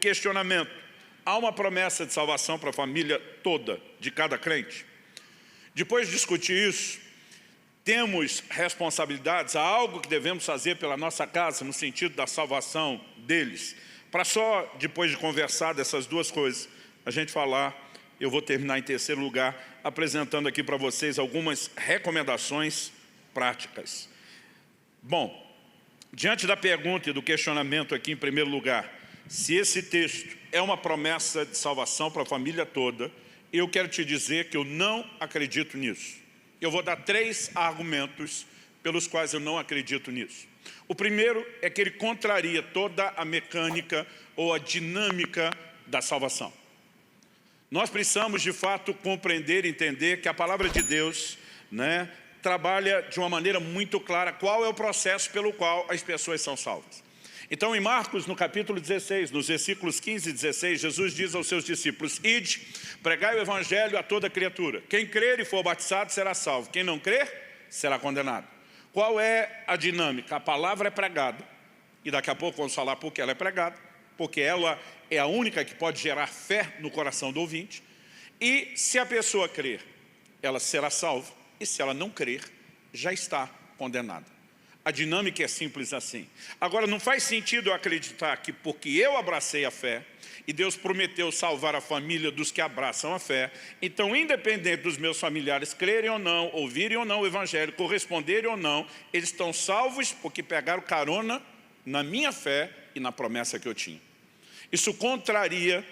questionamento: há uma promessa de salvação para a família toda, de cada crente? Depois de discutir isso, temos responsabilidades, há algo que devemos fazer pela nossa casa, no sentido da salvação deles. Para só, depois de conversar dessas duas coisas, a gente falar, eu vou terminar em terceiro lugar, apresentando aqui para vocês algumas recomendações práticas. Bom, diante da pergunta e do questionamento aqui, em primeiro lugar, se esse texto é uma promessa de salvação para a família toda, eu quero te dizer que eu não acredito nisso. Eu vou dar 3 argumentos pelos quais eu não acredito nisso. O primeiro é que ele contraria toda a mecânica ou a dinâmica da salvação. Nós precisamos, de fato, compreender e entender que a palavra de Deus, trabalha de uma maneira muito clara qual é o processo pelo qual as pessoas são salvas. Então, em Marcos, no capítulo 16, nos versículos 15 e 16, Jesus diz aos seus discípulos: ide, pregai o evangelho a toda criatura. Quem crer e for batizado será salvo. Quem não crer, será condenado. Qual é a dinâmica? A palavra é pregada, e daqui a pouco vamos falar por que ela é pregada, porque ela é a única que pode gerar fé no coração do ouvinte. E se a pessoa crer, ela será salva, e se ela não crer, já está condenada. A dinâmica é simples assim. Agora, não faz sentido eu acreditar que porque eu abracei a fé, e Deus prometeu salvar a família dos que abraçam a fé, então, independente dos meus familiares crerem ou não, ouvirem ou não o evangelho, corresponderem ou não, eles estão salvos porque pegaram carona na minha fé e na promessa que eu tinha. Isso contraria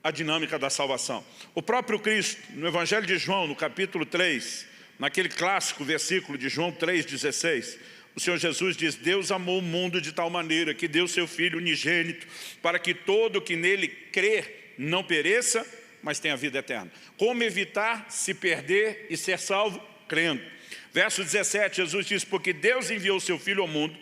a dinâmica da salvação. O próprio Cristo, no Evangelho de João, no capítulo 3, naquele clássico versículo de João 3,16, o Senhor Jesus diz: Deus amou o mundo de tal maneira que deu seu Filho unigênito, para que todo que nele crer não pereça, mas tenha vida eterna. Como evitar se perder e ser salvo? Crendo. Verso 17, Jesus diz: porque Deus enviou o seu Filho ao mundo,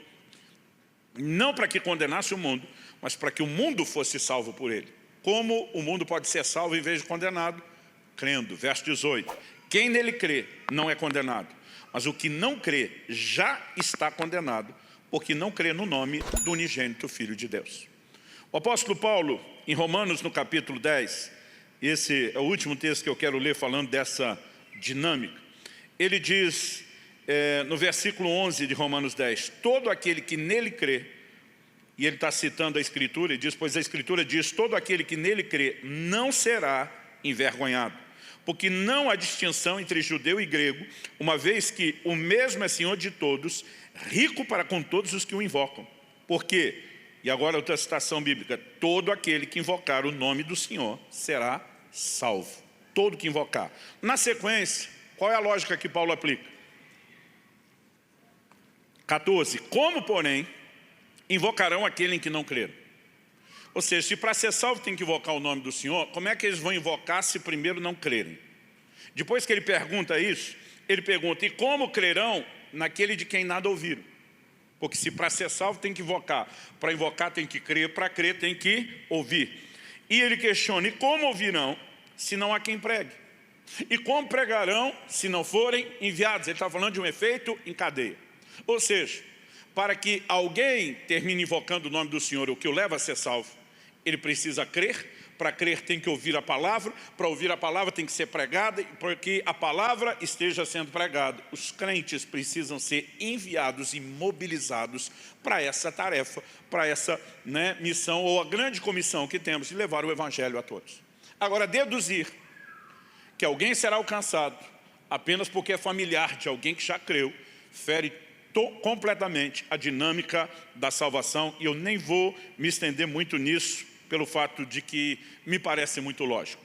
não para que condenasse o mundo, mas para que o mundo fosse salvo por ele. Como o mundo pode ser salvo em vez de condenado? Crendo. Verso 18, quem nele crê não é condenado, mas o que não crê já está condenado, porque não crê no nome do unigênito Filho de Deus. O apóstolo Paulo, em Romanos, no capítulo 10, esse é o último texto que eu quero ler falando dessa dinâmica, ele diz, no versículo 11 de Romanos 10, todo aquele que nele crê, e ele está citando a Escritura, e diz: pois a Escritura diz, todo aquele que nele crê não será envergonhado, porque não há distinção entre judeu e grego, uma vez que o mesmo é Senhor de todos, rico para com todos os que o invocam. Por quê? E agora outra citação bíblica: todo aquele que invocar o nome do Senhor será salvo. Todo que invocar. Na sequência, qual é a lógica que Paulo aplica? 14, como porém invocarão aquele em que não creram? Ou seja, se para ser salvo tem que invocar o nome do Senhor, como é que eles vão invocar se primeiro não crerem? Depois que ele pergunta isso, ele pergunta: e como crerão naquele de quem nada ouviram? Porque se para ser salvo tem que invocar, para invocar tem que crer, para crer tem que ouvir. E ele questiona: e como ouvirão se não há quem pregue? E como pregarão se não forem enviados? Ele está falando de um efeito em cadeia. Ou seja, para que alguém termine invocando o nome do Senhor, o que o leva a ser salvo, ele precisa crer. Para crer tem que ouvir a palavra, para ouvir a palavra tem que ser pregada, e porque a palavra esteja sendo pregada, os crentes precisam ser enviados e mobilizados para essa tarefa, para essa missão, ou a grande comissão que temos de levar o evangelho a todos. Agora, deduzir que alguém será alcançado apenas porque é familiar de alguém que já creu, fere completamente a dinâmica da salvação, e eu nem vou me estender muito nisso, pelo fato de que me parece muito lógico.